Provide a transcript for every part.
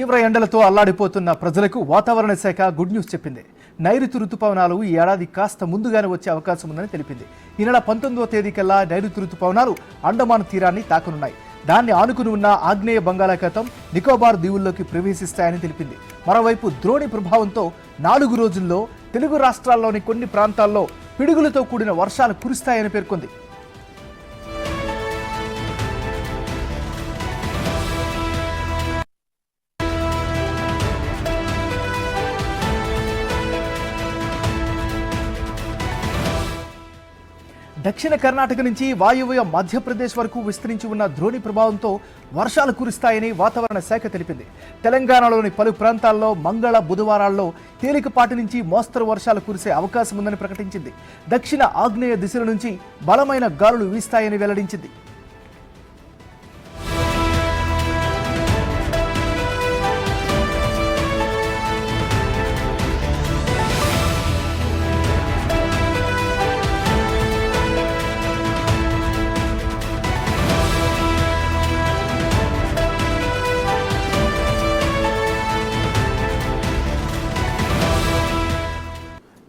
తీవ్ర ఎండలతో అల్లాడిపోతున్న ప్రజలకు వాతావరణ శాఖ గుడ్ న్యూస్ చెప్పింది. నైరుతి రుతుపవనాలు ఈ ఏడాది కాస్త ముందుగానే వచ్చే అవకాశం ఉందని తెలిపింది. ఈ నెల 19వ తేదీకల్లా నైరుతి రుతుపవనాలు అండమాన్ తీరాన్ని తాకనున్నాయి. దాన్ని ఆనుకుని ఉన్న ఆగ్నేయ బంగాళాఖాతం నికోబార్ దీవుల్లోకి ప్రవేశిస్తాయని తెలిపింది. మరోవైపు ద్రోణి ప్రభావంతో 4 రోజుల్లో తెలుగు రాష్ట్రాల్లోని కొన్ని ప్రాంతాల్లో పిడుగులతో కూడిన వర్షాలు కురుస్తాయని పేర్కొంది. దక్షిణ కర్ణాటక నుంచి వాయువ్య మధ్యప్రదేశ్ వరకు విస్తరించి ఉన్న ద్రోణి ప్రభావంతో వర్షాలు కురుస్తాయని వాతావరణ శాఖ తెలిపింది. తెలంగాణలోని పలు ప్రాంతాల్లో మంగళ బుధవారాల్లో తేలికపాటి నుంచి మోస్తరు వర్షాలు కురిసే అవకాశం ఉందని ప్రకటించింది. దక్షిణ ఆగ్నేయ దిశల నుంచి బలమైన గాలులు వీస్తాయని వెల్లడించింది.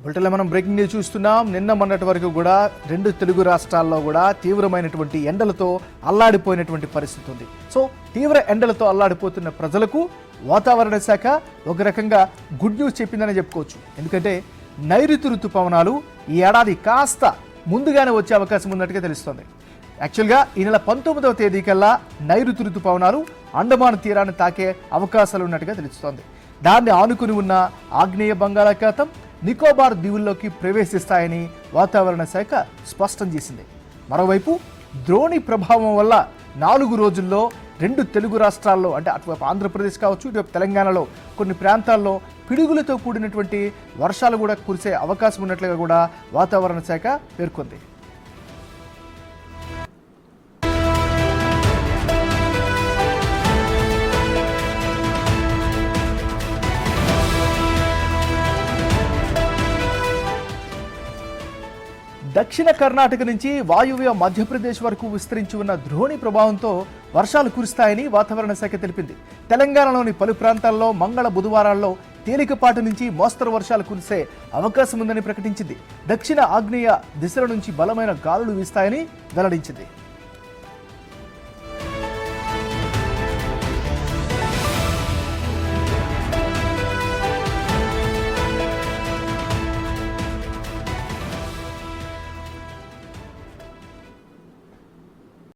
బులెటిన్లో మనం బ్రేకింగ్ న్యూస్ చూస్తున్నాం. నిన్న మొన్నటి వరకు కూడా 2 తెలుగు రాష్ట్రాల్లో కూడా తీవ్రమైనటువంటి ఎండలతో అల్లాడిపోయినటువంటి పరిస్థితి ఉంది. సో తీవ్ర ఎండలతో అల్లాడిపోతున్న ప్రజలకు వాతావరణ శాఖ ఒక రకంగా గుడ్ న్యూస్ చెప్పిందని చెప్పుకోవచ్చు. ఎందుకంటే నైరుతి ఋతుపవనాలు ఈ ఏడాది కాస్త ముందుగానే వచ్చే అవకాశం ఉన్నట్టుగా తెలుస్తోంది. యాక్చువల్గా ఈ నెల 19వ తేదీకల్లా నైరుతి ఋతుపవనాలు అండమాన్ తీరాన్ని తాకే అవకాశాలు ఉన్నట్టుగా తెలుస్తోంది. దాన్ని ఆనుకుని ఉన్న ఆగ్నేయ బంగాళాఖాతం నికోబార్ దీవుల్లోకి ప్రవేశిస్తాయని వాతావరణ శాఖ స్పష్టం చేసింది. మరోవైపు ద్రోణి ప్రభావం వల్ల 4 రోజుల్లో 2 తెలుగు రాష్ట్రాల్లో అంటే అటువైపు ఆంధ్రప్రదేశ్ కావచ్చు, ఇటువైపు తెలంగాణలో కొన్ని ప్రాంతాల్లో పిడుగులతో కూడినటువంటి వర్షాలు కూడా కురిసే అవకాశం ఉన్నట్లుగా కూడా వాతావరణ శాఖ పేర్కొంది. దక్షిణ కర్ణాటక నుంచి వాయువ్య మధ్యప్రదేశ్ వరకు విస్తరించి ఉన్న ద్రోణి ప్రభావంతో వర్షాలు కురుస్తాయని వాతావరణ శాఖ తెలిపింది. తెలంగాణలోని పలు ప్రాంతాల్లో మంగళ బుధవారాల్లో తేలికపాటి నుంచి మోస్తరు వర్షాలు కురిసే అవకాశం ఉందని ప్రకటించింది. దక్షిణ ఆగ్నేయ దిశల నుంచి బలమైన గాలులు వీస్తాయని వెల్లడించింది.